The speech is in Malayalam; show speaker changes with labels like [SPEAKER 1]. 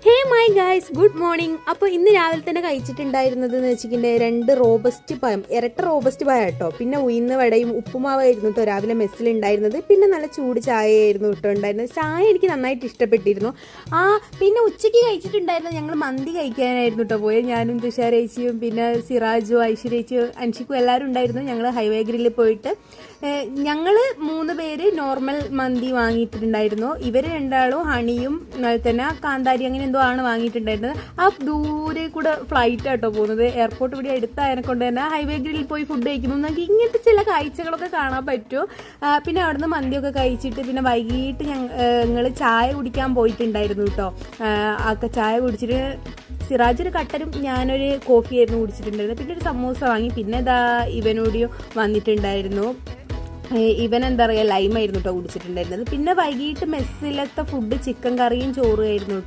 [SPEAKER 1] Hey my guys, good morning. അപ്പോൾ ഇന്ന് രാവിലെ തന്നെ കഴിച്ചിട്ടുണ്ടായിരുന്നത് എന്ന് വെച്ചിട്ടുണ്ടെങ്കിൽ 2 റോബസ്റ്റ് പഴം, ഇരട്ട റോബസ്റ്റ് പഴം കേട്ടോ. പിന്നെ ഉഴുന്ന് വടയും ഉപ്പുമാവായിരുന്നു കേട്ടോ രാവിലെ മെസ്സിലുണ്ടായിരുന്നത്. പിന്നെ നല്ല ചൂട് ചായയായിരുന്നു കേട്ടോ ഉണ്ടായിരുന്നത്. ചായ എനിക്ക് നന്നായിട്ട് ഇഷ്ടപ്പെട്ടിരുന്നു. പിന്നെ ഉച്ചയ്ക്ക് കഴിച്ചിട്ടുണ്ടായിരുന്നത് ഞങ്ങൾ മന്തി കഴിക്കാനായിരുന്നു കേട്ടോ പോയത്. ഞാനും തുഷാരേച്ചിയും പിന്നെ സിറാജും ഐശ്വര്യേച്ചിയും അൻഷിക്കും എല്ലാവരും ഉണ്ടായിരുന്നു. ഞങ്ങൾ ഹൈവേ ഗ്രില്ലിൽ പോയിട്ട് ഞങ്ങൾ 3 പേര് നോർമൽ മന്തി വാങ്ങിയിട്ടുണ്ടായിരുന്നു. ഇവർ രണ്ടാളും ഹണിയും അതുപോലെ തന്നെ കാന്താരി അങ്ങനെ എന്തോ ആണ് വാങ്ങിയിട്ടുണ്ടായിരുന്നത്. ദൂരെ കൂടെ ഫ്ലൈറ്റ് ആട്ടോ പോകുന്നത്. എയർപോർട്ട് ഇവിടെ അടുത്തായതിനെ കൊണ്ട് തന്നെ ഹൈവേ ഗ്രില്ലിൽ പോയി ഫുഡ് കഴിക്കുമ്പോൾ നമുക്ക് ഇങ്ങനത്തെ ചില കാഴ്ചകളൊക്കെ കാണാൻ പറ്റും. പിന്നെ അവിടുന്ന് മന്തിയൊക്കെ കഴിച്ചിട്ട് പിന്നെ വൈകിട്ട് ഞങ്ങൾ ചായ കുടിക്കാൻ പോയിട്ടുണ്ടായിരുന്നു കേട്ടോ. ചായ കുടിച്ചിട്ട് സിറാജ് ഒരു കട്ടനും ഞാനൊരു കോഫിയായിരുന്നു കുടിച്ചിട്ടുണ്ടായിരുന്നത്. പിന്നെ ഒരു സമൂസ വാങ്ങി. പിന്നെ ഇവനോടിയും വന്നിട്ടുണ്ടായിരുന്നു. ഇവൻ എന്താ പറയുക ലൈമായിരുന്നു കേട്ടോ കുടിച്ചിട്ടുണ്ടായിരുന്നത്. പിന്നെ വൈകിട്ട് മെസ്സിലത്തെ ഫുഡ് ചിക്കൻ കറിയും ചോറും ആയിരുന്നു.